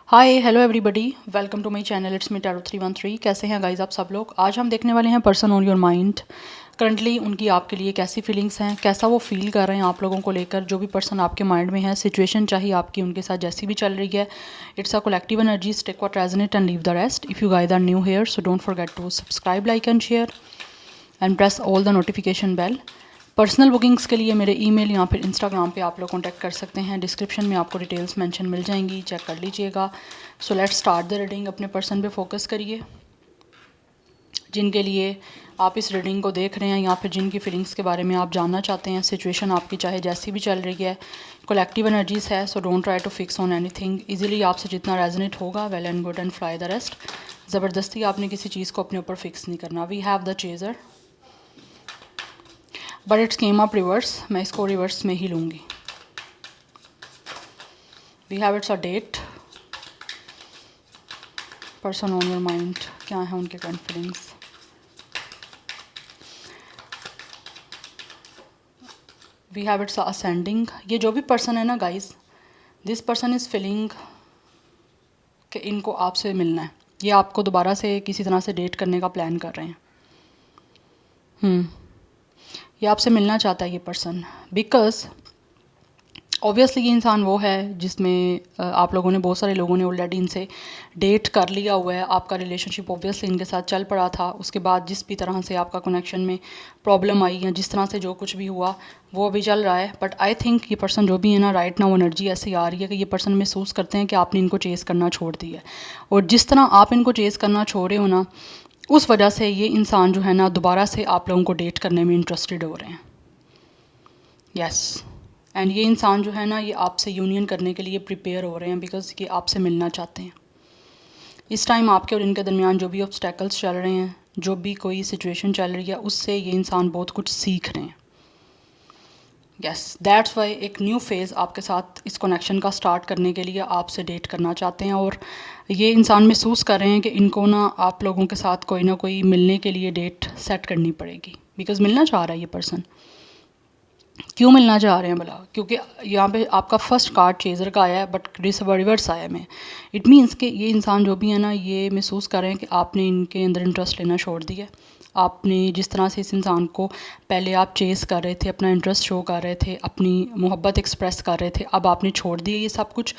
Hi hello everybody, welcome to my channel it's me tarot 313। कैसे हैं guys आप सब लोग। आज हम देखने वाले हैं person on your mind. Currently उनकी आपके लिए कैसी फीलिंग्स हैं, कैसा वो फील कर रहे हैं आप लोगों को लेकर। जो भी पर्सन आपके माइंड में है, सिचुएशन चाहे आपकी उनके साथ जैसी भी चल रही है, it's a collective energy. Take what resonate and leave the rest. If you guys are new here so don't forget to subscribe, like and share and press all the notification bell. Personal bookings के लिए मेरे email या फिर Instagram पे आप लोग contact कर सकते हैं। डिस्क्रिप्शन में आपको डिटेल्स मेंशन मिल जाएंगी, चेक कर लीजिएगा। So let's start the reading. अपने पर्सन पे फोकस करिए जिनके लिए आप इस रीडिंग को देख रहे हैं या फिर जिनकी फीलिंग्स के बारे में आप जानना चाहते हैं। सिचुएशन आपकी चाहे जैसी भी चल रही है, कलेक्टिव एनर्जीज है, so don't try to fix on anything. Easily आपसे जितना रेजोनेट होगा well and good and fly the rest. ज़बरदस्ती आपने किसी चीज़ को अपने ऊपर फिक्स नहीं करना। We have the chaser but it's came up reverse. मैं इसको रिवर्स में ही लूँगी। We have it's a date. Person on your mind, क्या है उनके current feelings. We have it's ascending. ये जो भी पर्सन है ना guys, this person is feeling कि इनको आपसे मिलना है। ये आपको दोबारा से किसी तरह से डेट करने का प्लान कर रहे हैं। ये आपसे मिलना चाहता है ये पर्सन, बिकॉज ऑब्वियसली ये इंसान वो है जिसमें आप लोगों ने, बहुत सारे लोगों ने ऑलरेडी इनसे डेट कर लिया हुआ है। आपका रिलेशनशिप ऑब्वियसली इनके साथ चल पड़ा था। उसके बाद जिस भी तरह से आपका कनेक्शन में प्रॉब्लम आई या जिस तरह से जो कुछ भी हुआ वो अभी चल रहा है। बट आई थिंक ये पर्सन जो भी है ना, राइट नाउ एनर्जी ऐसी आ रही है कि ये पर्सन महसूस करते हैं कि आपने इनको चेज़ करना छोड़ दिया है। और जिस तरह आप इनको चेज़ करना छोड़ रहे हो ना, उस वजह से ये इंसान जो है ना दोबारा से आप लोगों को डेट करने में इंटरेस्टेड हो रहे हैं। यस, एंड ये इंसान जो है ना, ये आपसे यूनियन करने के लिए प्रिपेयर हो रहे हैं, बिकॉज ये आपसे मिलना चाहते हैं। इस टाइम आपके और इनके दरमियान जो भी ऑब्स्टेकल्स चल रहे हैं, जो भी कोई सिचुएशन चल रही है, उससे ये इंसान बहुत कुछ सीख रहे हैं। यस, दैट्स वाई एक न्यू फेज़ आपके साथ इस कनेक्शन का स्टार्ट करने के लिए आपसे डेट करना चाहते हैं। और ये इंसान महसूस कर रहे हैं कि इनको ना आप लोगों के साथ कोई ना कोई मिलने के लिए डेट सेट करनी पड़ेगी, बिकॉज मिलना चाह रहा है ये पर्सन। क्यों मिलना चाह रहे हैं भला? क्योंकि यहाँ पे आपका फर्स्ट कार्ड चेजर का आया है बट रिवर्स आया है। इट मीन्स कि ये इंसान जो भी है ना, ये महसूस कर रहे हैं कि आपने इनके अंदर इंटरेस्ट लेना छोड़ दिया। आपने जिस तरह से इस इंसान को पहले आप चेज़ कर रहे थे, अपना इंटरेस्ट शो कर रहे थे, अपनी मोहब्बत एक्सप्रेस कर रहे थे, अब आपने छोड़ दिया ये सब कुछ।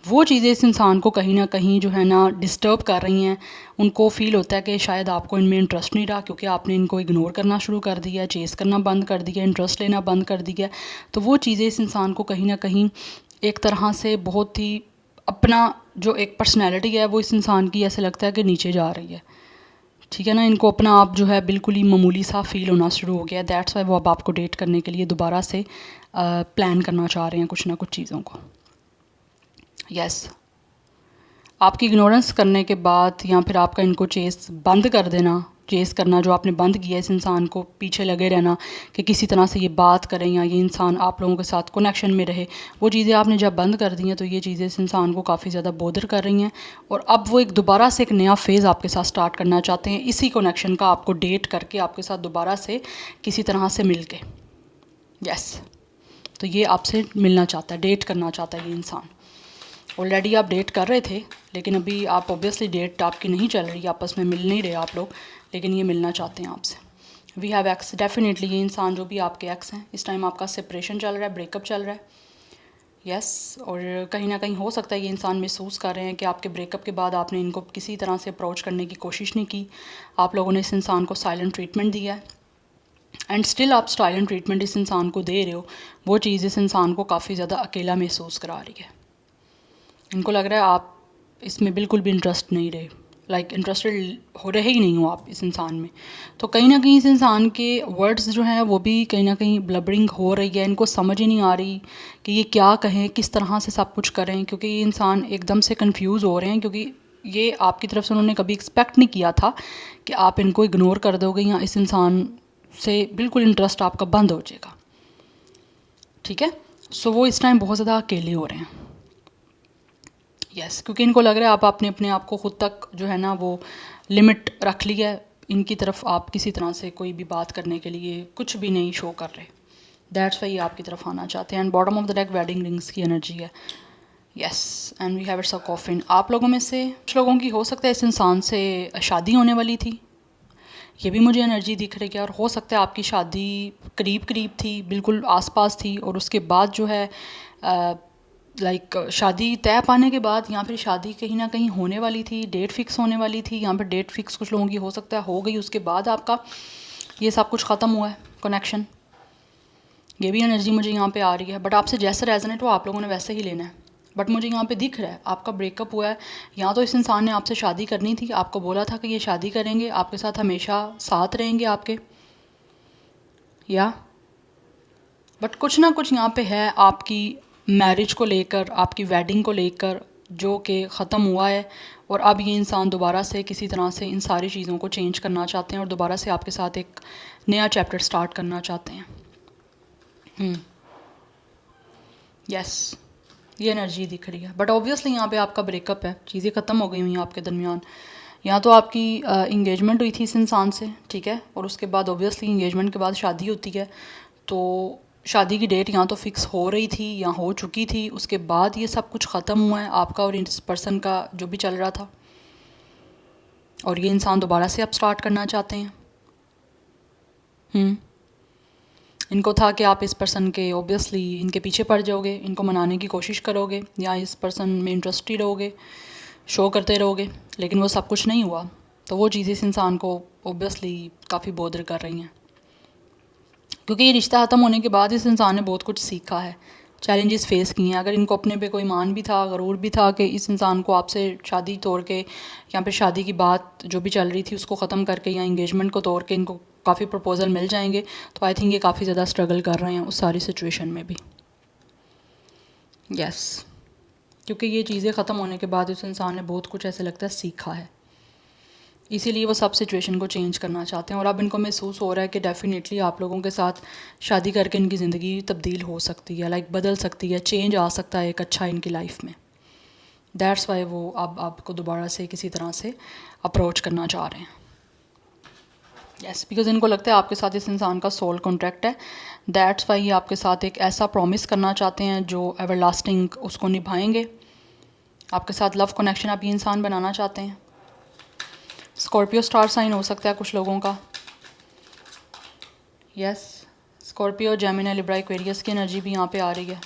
वो चीज़ें इस इंसान को कहीं ना कहीं जो है ना डिस्टर्ब कर रही हैं। उनको फ़ील होता है कि शायद आपको इनमें इंटरेस्ट नहीं रहा, क्योंकि आपने इनको इग्नोर करना शुरू कर दिया, चेज़ करना बंद कर दिया, इंटरेस्ट लेना बंद कर दिया। तो वो चीज़ें इस इंसान को कहीं ना कहीं एक तरह से बहुत ही अपना जो एक पर्सनैलिटी है वो इस इंसान की ऐसे लगता है कि नीचे जा रही है। ठीक है ना, इनको अपना आप जो है बिल्कुल ही मामूली सा फील होना शुरू हो गया। दैट्स वाई वो अब आपको डेट करने के लिए दोबारा से प्लान करना चाह रहे हैं कुछ ना कुछ चीज़ों को। यस, आपकी इग्नोरेंस करने के बाद या फिर आपका इनको चेस बंद कर देना, चेस करना जो आपने बंद किया, इस इंसान को पीछे लगे रहना कि किसी तरह से ये बात करें या ये इंसान आप लोगों के साथ कनेक्शन में रहे, वो चीज़ें आपने जब बंद कर दी हैं तो ये चीज़ें इस इंसान को काफ़ी ज़्यादा बोदर कर रही हैं। और अब वो एक दोबारा से एक नया फेज़ आपके साथ स्टार्ट करना चाहते हैं, इसी कनेक्शन का आपको डेट करके आपके साथ दोबारा से किसी तरह से मिल के। यस, तो ये आपसे मिलना चाहता है, डेट करना चाहता है ये इंसान। ऑलरेडी आप डेट कर रहे थे, लेकिन अभी आप ऑब्वियसली डेट आपकी नहीं चल रही, आपस में मिल नहीं रहे आप लोग, लेकिन ये मिलना चाहते हैं आपसे। We have x. डेफिनेटली ये इंसान जो भी आपके एक्स हैं, इस टाइम आपका सेपरेशन चल रहा है, ब्रेकअप चल रहा है। यस, और कहीं ना कहीं हो सकता है ये इंसान महसूस कर रहे हैं कि आपके ब्रेकअप के बाद आपने इनको किसी तरह से अप्रोच करने की कोशिश नहीं की। आप लोगों ने इस इंसान को साइलेंट ट्रीटमेंट दिया है, एंड स्टिल आप साइलेंट ट्रीटमेंट इस इंसान को दे रहे हो। वो चीज़ इस इंसान को काफ़ी ज़्यादा अकेला महसूस करा रही है। इनको लग रहा है आप इसमें बिल्कुल भी इंटरेस्ट नहीं रहे, लाइक इंटरेस्टेड हो रहे ही नहीं हो आप इस इंसान में। तो कहीं ना कहीं इस इंसान के वर्ड्स जो हैं वो भी कहीं ना कहीं ब्लबरिंग हो रही है। इनको समझ ही नहीं आ रही कि ये क्या कहें, किस तरह से सब कुछ करें, क्योंकि ये इंसान एकदम से कंफ्यूज हो रहे हैं, क्योंकि ये आपकी तरफ से उन्होंने कभी एक्सपेक्ट नहीं किया था कि आप इनको इग्नोर कर दोगे या इस इंसान से बिल्कुल इंटरेस्ट आपका बंद हो जाएगा। ठीक है, सो वो इस टाइम बहुत ज़्यादा अकेले हो रहे हैं। यस, क्योंकि इनको लग रहा है आप आपने अपने आप को खुद तक जो है ना वो लिमिट रख ली है। इनकी तरफ आप किसी तरह से कोई भी बात करने के लिए कुछ भी नहीं शो कर रहे। दैट्स वाई ये आपकी तरफ आना चाहते हैं। And bottom of the deck wedding rings की एनर्जी है। Yes, and we have it's a coffin. आप लोगों में से कुछ लोगों की हो सकता है इस इंसान से शादी होने वाली थी, ये भी मुझे एनर्जी दिख रही है। और हो सकता है आपकी शादी करीब करीब थी, बिल्कुल आसपास थी, और उसके बाद जो है लाइक शादी तय पाने के बाद या फिर शादी कहीं ना कहीं होने वाली थी, डेट फिक्स होने वाली थी। यहाँ पर डेट फिक्स कुछ लोगों की हो सकता है हो गई, उसके बाद आपका ये सब कुछ ख़त्म हुआ है कनेक्शन। ये भी एनर्जी मुझे यहाँ पे आ रही है, बट आपसे जैसे रेजोनेट हो आप लोगों ने वैसे ही लेना है। बट मुझे यहाँ पे दिख रहा है आपका ब्रेकअप हुआ है, या तो इस इंसान ने आपसे शादी करनी थी, आपको बोला था कि ये शादी करेंगे, आपके साथ हमेशा साथ रहेंगे आपके, या बट कुछ ना कुछ यहाँ पे है आपकी मैरिज को लेकर, आपकी वेडिंग को लेकर, जो कि ख़त्म हुआ है। और अब ये इंसान दोबारा से किसी तरह से इन सारी चीज़ों को चेंज करना चाहते हैं और दोबारा से आपके साथ एक नया चैप्टर स्टार्ट करना चाहते हैं। यस, ये एनर्जी दिख रही है, बट ऑब्वियसली यहाँ पे आपका ब्रेकअप है, चीज़ें ख़त्म हो गई हुई हैं आपके दरमियान। यहाँ तो आपकी इंगेजमेंट हुई थी इस इंसान से, ठीक है, और उसके बाद ऑब्वियसली इंगेजमेंट के बाद शादी होती है, तो शादी की डेट यहाँ तो फिक्स हो रही थी या हो चुकी थी, उसके बाद ये सब कुछ ख़त्म हुआ है आपका और इस पर्सन का जो भी चल रहा था, और ये इंसान दोबारा से आप स्टार्ट करना चाहते हैं। इनको था कि आप इस पर्सन के ऑब्वियसली इनके पीछे पड़ जाओगे, इनको मनाने की कोशिश करोगे या इस पर्सन में इंटरेस्टेड रहोगे, शो करते रहोगे, लेकिन वो सब कुछ नहीं हुआ। तो वो चीज़ें इस इंसान को ऑब्वियसली काफ़ी बोदर कर रही हैं, क्योंकि ये रिश्ता ख़त्म होने के बाद इस इंसान ने बहुत कुछ सीखा है, चैलेंजेस फेस किए हैं। अगर इनको अपने पे कोई मान भी था, गरूर भी था कि इस इंसान को आपसे शादी तोड़ के या फिर शादी की बात जो भी चल रही थी उसको ख़त्म करके या इंगेजमेंट को तोड़ के इनको काफ़ी प्रपोजल मिल जाएंगे, तो आई थिंक ये काफ़ी ज़्यादा स्ट्रगल कर रहे हैं उस सारी सिचुएशन में भी। यस, क्योंकि ये चीज़ें ख़त्म होने के बाद उस इंसान ने बहुत कुछ ऐसे लगता है सीखा है, इसीलिए वो सब सिचुएशन को चेंज करना चाहते हैं। और अब इनको महसूस हो रहा है कि डेफिनेटली आप लोगों के साथ शादी करके इनकी ज़िंदगी तब्दील हो सकती है, लाइक बदल सकती है, चेंज आ सकता है एक अच्छा इनकी लाइफ में। दैट्स वाई वो अब आपको दोबारा से किसी तरह से अप्रोच करना चाह रहे हैं। यस, बिकॉज इनको लगता है आपके साथ इस इंसान का सोल कॉन्ट्रैक्ट है। दैट्स वाई ये आपके साथ एक ऐसा प्रॉमिस करना चाहते हैं जो एवर लास्टिंग उसको निभाएंगे। आपके साथ लव कनेक्शन आप ये इंसान बनाना चाहते हैं। स्कॉर्पियो स्टार साइन हो सकता है कुछ लोगों का। Yes, Scorpio, Gemini, Libra, Aquarius की एनर्जी भी यहाँ पे आ रही है।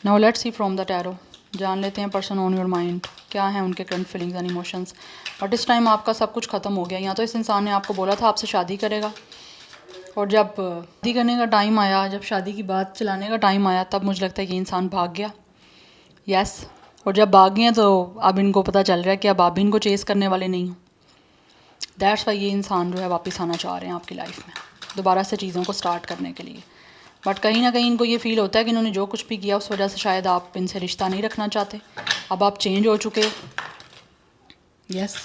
Now let's see from the tarot, जान लेते हैं पर्सन ऑन योर माइंड, क्या है उनके current feelings and emotions. But इस टाइम आपका सब कुछ ख़त्म हो गया। या तो इस इंसान ने आपको बोला था आपसे शादी करेगा, और जब शादी करने का टाइम आया, जब शादी की बात चलाने का टाइम आया, तब मुझे लगता है ये इंसान भाग गया। यस, और जब भाग गए तो अब इनको पता चल रहा है कि अब आप भी इनको चेस करने वाले नहीं हो। दैट्स वाई ये इंसान जो है वापस आना चाह रहे हैं आपकी लाइफ में, दोबारा से चीज़ों को स्टार्ट करने के लिए। बट कहीं ना कहीं इनको ये फील होता है कि इन्होंने जो कुछ भी किया उस वजह से शायद आप इनसे रिश्ता नहीं रखना चाहते, अब आप चेंज हो चुके। Yes,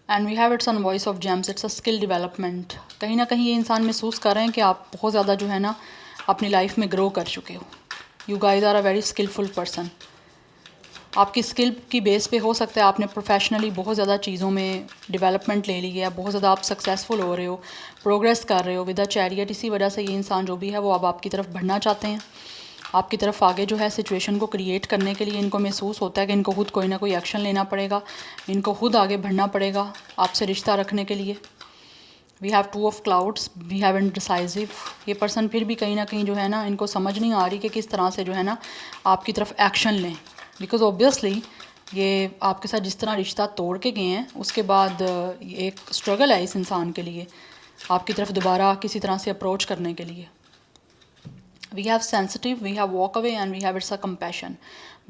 and we have it's on voice of gems, it's a skill development. कहीं ना कहीं ये इंसान महसूस कर रहे हैं कि आप बहुत ज़्यादा जो है ना अपनी लाइफ में ग्रो कर चुके हो। You guys are a very skillful person. आपकी स्किल की बेस पे हो सकता है आपने प्रोफेशनली बहुत ज़्यादा चीज़ों में डेवलपमेंट ले ली है, बहुत ज़्यादा आप सक्सेसफुल हो रहे हो, प्रोग्रेस कर रहे हो विद अ चैरियट। इसी वजह से ये इंसान जो भी है वो अब आपकी तरफ बढ़ना चाहते हैं, आपकी तरफ आगे जो है सिचुएशन को क्रिएट करने के लिए इनको महसूस होता है कि इनको खुद कोई ना कोई एक्शन लेना पड़ेगा, इनको खुद आगे बढ़ना पड़ेगा आपसे रिश्ता रखने के लिए। We have two of clouds, we have indecisive. ये पर्सन फिर भी कहीं ना कहीं जो है ना इनको समझ नहीं आ रही कि किस तरह से जो है ना आपकी तरफ एक्शन लें, बिकॉज ऑब्वियसली ये आपके साथ जिस तरह रिश्ता तोड़ के गए हैं उसके बाद ये एक स्ट्रगल है इस इंसान के लिए आपकी तरफ दोबारा किसी तरह से अप्रोच करने के लिए। We have sensitive, we have walk away and we have it's a compassion.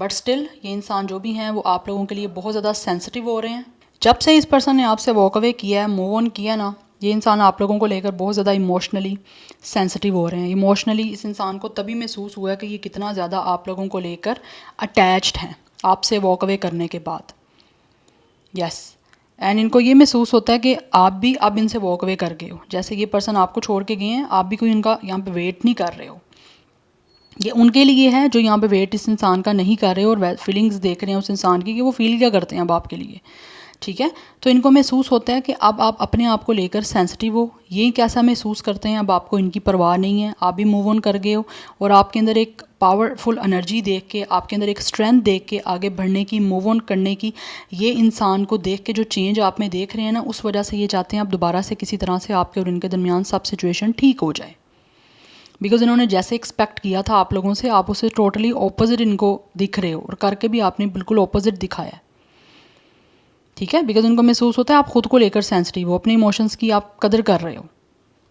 But still ये इंसान जो भी हैं वो आप लोगों के लिए बहुत ज़्यादा सेंसिटिव हो रहे हैं। जब से इस पर्सन ने आपसे वॉक अवे किया है, मूव ऑन किया ना, ये इंसान आप लोगों को लेकर बहुत ज़्यादा इमोशनली सेंसिटिव हो रहे हैं। इमोशनली इस इंसान को तभी महसूस हुआ है कि ये कितना ज़्यादा आप लोगों को लेकर अटैच्ड हैं आपसे वॉक अवे करने के बाद। यस, एंड इनको ये महसूस होता है कि आप भी अब इनसे वॉक अवे कर गए हो। जैसे ये पर्सन आपको छोड़ के गए हैं, आप भी कोई उनका यहाँ पे वेट नहीं कर रहे हो। ये उनके लिए है जो यहाँ पे वेट इस इंसान का नहीं कर रहे हो और फीलिंग्स देख रहे हैं उस इंसान की कि वो फील क्या करते हैं अब आपके लिए, ठीक है। तो इनको महसूस होता है कि अब आप अपने आप को लेकर सेंसिटिव हो। ये कैसा महसूस करते हैं, अब आपको इनकी परवाह नहीं है, आप भी मूव ऑन कर गए हो और आपके अंदर एक पावरफुल एनर्जी देख के, आपके अंदर एक स्ट्रेंथ देख के आगे बढ़ने की, मूव ऑन करने की, ये इंसान को देख के जो चेंज आप में देख रहे हैं ना, उस वजह से ये चाहते हैं आप दोबारा से किसी तरह से आपके और इनके दरमियान सब सिचुएशन ठीक हो जाए। बिकॉज इन्होंने जैसे एक्सपेक्ट किया था आप लोगों से, आप उसे टोटली ऑपोजिट इनको दिख रहे हो, और करके भी आपने बिल्कुल ऑपोजिट दिखाया है। ठीक है, बिकॉज इनको महसूस होता है आप खुद को लेकर सेंसिटिव हो, अपने इमोशंस की आप कदर कर रहे हो।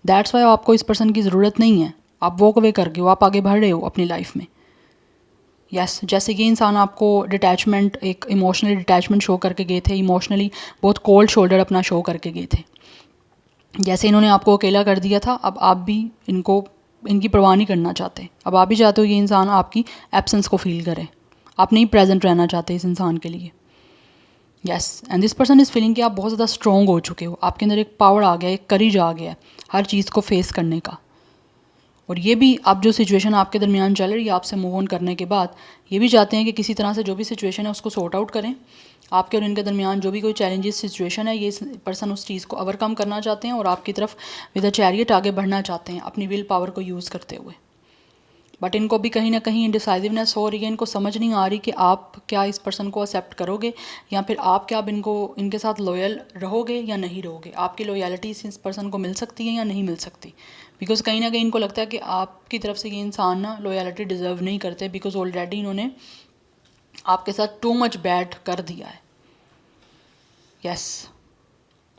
दैट्स वाई आपको इस पर्सन की ज़रूरत नहीं है, आप वॉक अवे कर गए हो, आप आगे बढ़ रहे हो अपनी लाइफ में। यस, जैसे कि इंसान आपको डिटैचमेंट, एक इमोशनली डिटैचमेंट शो करके गए थे, इमोशनली बहुत कोल्ड शोल्डर अपना शो करके गए थे, जैसे इन्होंने आपको अकेला कर दिया था, अब आप भी इनकी परवाह नहीं करना चाहते। अब आप भी चाहते हो ये इंसान आपकी एब्सेंस को फील करे, आप नहीं प्रेजेंट रहना चाहते इस इंसान के लिए। Yes, and this person is feeling कि आप बहुत ज़्यादा स्ट्रॉन्ग हो चुके हो, आपके अंदर एक पावर आ गया, एक करेज आ गया है हर चीज़ को फेस करने का। और ये भी आप जो सिचुएशन आपके दरमियान चल रही है, आपसे मूव ऑन करने के बाद ये भी चाहते हैं कि किसी तरह से जो भी सिचुएशन है उसको सॉर्ट आउट करें। आपके और इनके दरमियान जो भी कोई चैलेंजेस सिचुएशन है, ये पर्सन उस चीज़ को ओवरकम करना चाहते हैं और आपकी तरफ विद अ चैरियट आगे बढ़ना चाहते हैं अपनी विल पावर को यूज़ करते हुए। बट इनको भी कहीं ना कहीं इंडिसाइसिवनेस हो रही है, इनको समझ नहीं आ रही कि आप क्या इस पर्सन को एक्सेप्ट करोगे, या फिर आप क्या अब इनके साथ लॉयल रहोगे या नहीं रहोगे। आपकी लॉयल्टी इस पर्सन को मिल सकती है या नहीं मिल सकती, बिकॉज कहीं ना कहीं इनको लगता है कि आपकी तरफ से ये इंसान ना लॉयल्टी डिज़र्व नहीं करते, बिकॉज ऑलरेडी इन्होंने आपके साथ टू मच बैड कर दिया है। यस,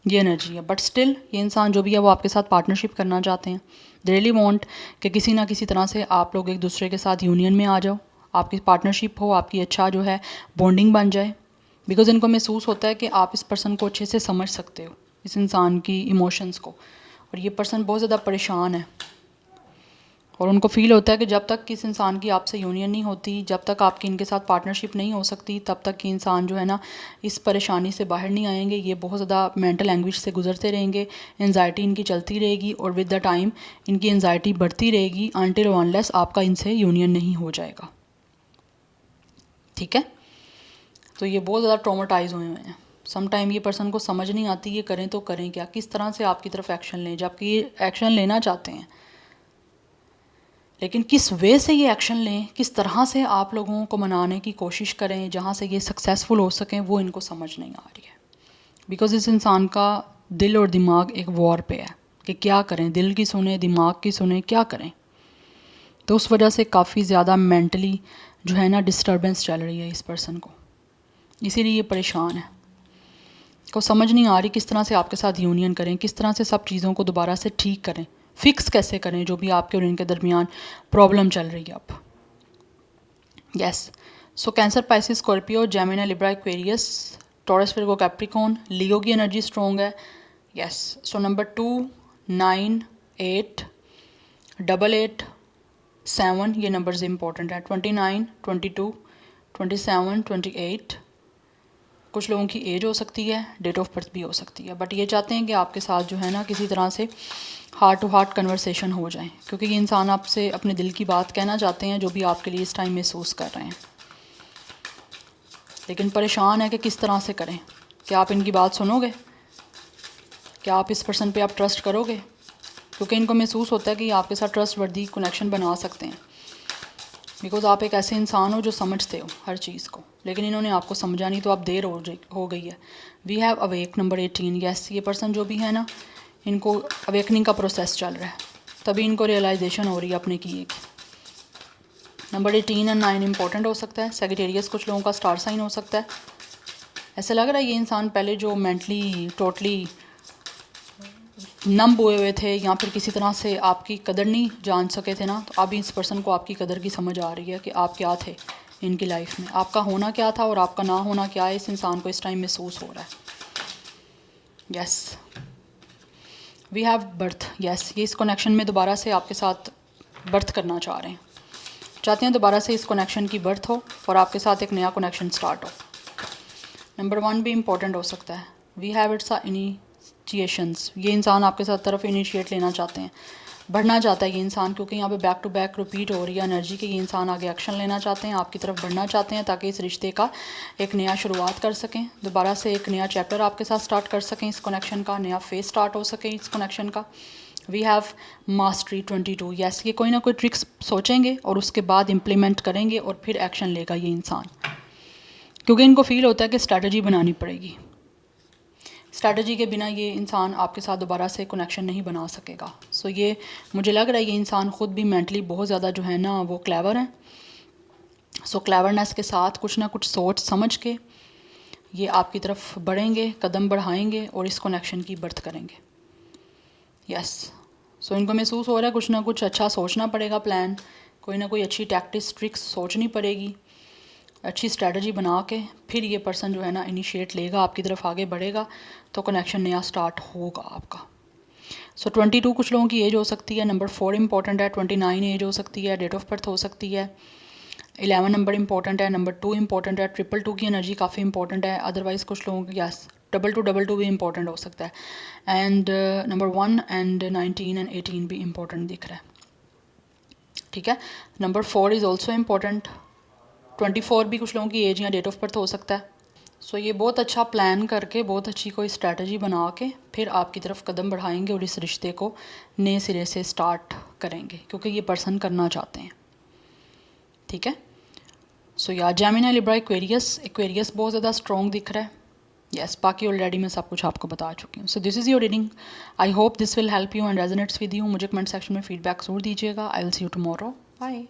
ये एनर्जी है। बट स्टिल ये इंसान जो भी है वो आपके साथ पार्टनरशिप करना चाहते हैं। दे रियली वांट कि किसी ना किसी तरह से आप लोग एक दूसरे के साथ यूनियन में आ जाओ, आपकी पार्टनरशिप हो, आपकी अच्छा जो है बॉन्डिंग बन जाए। बिकॉज इनको महसूस होता है कि आप इस पर्सन को अच्छे से समझ सकते हो, इस इंसान की इमोशंस को, और ये पर्सन बहुत ज़्यादा परेशान है। और उनको फील होता है कि जब तक किस इंसान की आपसे यूनियन नहीं होती, जब तक आपकी इनके साथ पार्टनरशिप नहीं हो सकती, तब तक ये इंसान जो है ना इस परेशानी से बाहर नहीं आएंगे। ये बहुत ज़्यादा मेंटल एंग्विश से गुजरते रहेंगे, एनजाइटी इनकी चलती रहेगी, और विद द टाइम इनकी एनजाइटी बढ़ती रहेगी अनटिल अनलेस आपका इनसे यूनियन नहीं हो जाएगा। ठीक है, तो ये बहुत ज़्यादा ट्रॉमेटाइज हुए हैं। सम टाइम ये पर्सन को समझ नहीं आती ये करें तो करें क्या, किस तरह से आपकी तरफ एक्शन लें, जबकि ये एक्शन लेना चाहते हैं, लेकिन किस वे से ये एक्शन लें, किस तरह से आप लोगों को मनाने की कोशिश करें जहाँ से ये सक्सेसफुल हो सकें, वो इनको समझ नहीं आ रही है। बिकॉज़ इस इंसान का दिल और दिमाग एक वॉर पे है कि क्या करें, दिल की सुने, दिमाग की सुने, क्या करें। तो उस वजह से काफ़ी ज़्यादा मेंटली जो है ना डिस्टर्बेंस चल रही है इस पर्सन को, इसीलिए ये परेशान है। को समझ नहीं आ रही किस तरह से आपके साथ यूनियन करें, किस तरह से सब चीज़ों को दोबारा से ठीक करें, फिक्स कैसे करें जो भी आपके और इनके दरमियान प्रॉब्लम चल रही है अब। Yes, so Cancer, Pisces, Scorpio, Gemini, Libra, Aquarius, Taurus, Virgo, Capricorn, Leo की एनर्जी स्ट्रॉन्ग है। यस, सो नंबर 2, 9, 8, 88, 7 ये नंबर्स इंपॉर्टेंट है। 29, 22, 27, 28। कुछ लोगों की एज हो सकती है, डेट ऑफ बर्थ भी हो सकती है, बट ये चाहते हैं कि आपके साथ जो है ना किसी तरह से हार्ट टू हार्ट कन्वर्सेशन हो जाए, क्योंकि ये इंसान आपसे अपने दिल की बात कहना चाहते हैं जो भी आपके लिए इस टाइम महसूस कर रहे हैं, लेकिन परेशान है कि किस तरह से करें। क्या आप इनकी बात सुनोगे? क्या आप इस पर्सन पे आप ट्रस्ट करोगे? क्योंकि इनको महसूस होता है कि आपके साथ ट्रस्ट वर्दी कनेक्शन बना सकते हैं, बिकॉज आप एक ऐसे इंसान हो जो समझते हो हर चीज़ को, लेकिन इन्होंने आपको समझा नहीं, तो आप देर हो गई है। We have awake, number 18। Yes, ये पर्सन जो भी है ना, इनको अवेकनिंग का प्रोसेस चल रहा है, तभी इनको रियलाइजेशन हो रही है अपने की। एक नंबर 18 और 9 इंपॉर्टेंट हो सकता है। सेजिटेरियस कुछ लोगों का स्टार साइन हो सकता है। ऐसा लग रहा है ये इंसान पहले जो मेंटली टोटली नम हुए हुए थे, या फिर किसी तरह से आपकी कदर नहीं जान सके थे ना, तो अभी इस पर्सन को आपकी कदर की समझ आ रही है कि आप क्या थे इनकी लाइफ में, आपका होना क्या था और आपका ना होना क्या है, इस इंसान को इस टाइम महसूस हो रहा है। Yes, we have birth. Yes, ये इस कनेक्शन में दोबारा से आपके साथ बर्थ करना चाह रहे हैं, चाहते हैं दोबारा से इस कनेक्शन की बर्थ हो और आपके साथ एक नया कनेक्शन स्टार्ट हो। नंबर 1 भी इम्पोर्टेंट हो सकता है। वी हैव इट्स इनिशिएशंस, ये इंसान आपके साथ तरफ इनिशिएट लेना चाहते हैं, बढ़ना चाहता है ये इंसान, क्योंकि यहाँ पे बैक टू बैक रिपीट हो रही है एनर्जी कि ये इंसान आगे एक्शन लेना चाहते हैं, आपकी तरफ बढ़ना चाहते हैं, ताकि इस रिश्ते का एक नया शुरुआत कर सकें, दोबारा से एक नया चैप्टर आपके साथ स्टार्ट कर सकें, इस कनेक्शन का नया फेज स्टार्ट हो सके इस कनेक्शन का। We have mastery 22। यस, ये कोई ना कोई ट्रिक्स सोचेंगे और उसके बाद इम्प्लीमेंट करेंगे और फिर एक्शन लेगा ये इंसान, क्योंकि इनको फील होता है कि स्ट्रैटेजी बनानी पड़ेगी। स्ट्रैटेजी के बिना ये इंसान आपके साथ दोबारा से कनेक्शन नहीं बना सकेगा। सो ये मुझे लग रहा है ये इंसान ख़ुद भी मेंटली बहुत ज़्यादा जो है ना वो क्लेवर है। सो क्लेवरनेस के साथ कुछ ना कुछ सोच समझ के ये आपकी तरफ बढ़ेंगे, कदम बढ़ाएंगे और इस कनेक्शन की बर्थ करेंगे। यस, सो इनको महसूस हो रहा है कुछ ना कुछ अच्छा सोचना पड़ेगा, प्लान कोई ना कोई अच्छी टैक्टिक्स ट्रिक्स सोचनी पड़ेगी, अच्छी स्ट्रैटेजी बना के फिर ये पर्सन जो है ना इनिशिएट लेगा, आपकी तरफ आगे बढ़ेगा, तो कनेक्शन नया स्टार्ट होगा आपका। सो 22 कुछ लोगों की एज हो सकती है, नंबर 4 इंपॉर्टेंट है, 29 एज हो सकती है, डेट ऑफ बर्थ हो सकती है, 11 नंबर इंपॉर्टेंट है, नंबर 2 इंपॉर्टेंट है, 222 की एनर्जी काफ़ी इंपॉर्टेंट है। अदरवाइज़ कुछ लोगों की यस 2222 भी इंपॉर्टेंट हो सकता है, एंड नंबर 1 एंड 19 एंड 18 भी इंपॉर्टेंट दिख रहा है। ठीक है, नंबर 4 इज़ ऑल्सो इम्पॉर्टेंट, 24 भी कुछ लोगों की एज या डेट ऑफ बर्थ हो सकता है। सो ये बहुत अच्छा प्लान करके, बहुत अच्छी कोई स्ट्रैटेजी बना के फिर आपकी तरफ कदम बढ़ाएंगे और इस रिश्ते को नए सिरे से स्टार्ट करेंगे, क्योंकि ये पर्सन करना चाहते हैं। ठीक है, सो या जेमिनी, लिब्रा, एक्वेरियस बहुत ज़्यादा स्ट्रॉन्ग दिख रहा है। यस, बाकी ऑलरेडी मैं सब कुछ आपको बता चुकी हूँ। So this is your reading, I hope this will help you and resonates with you. मुझे कमेंट सेक्शन में फीडबैक ज़रूर दीजिएगा। I will see you tomorrow, bye.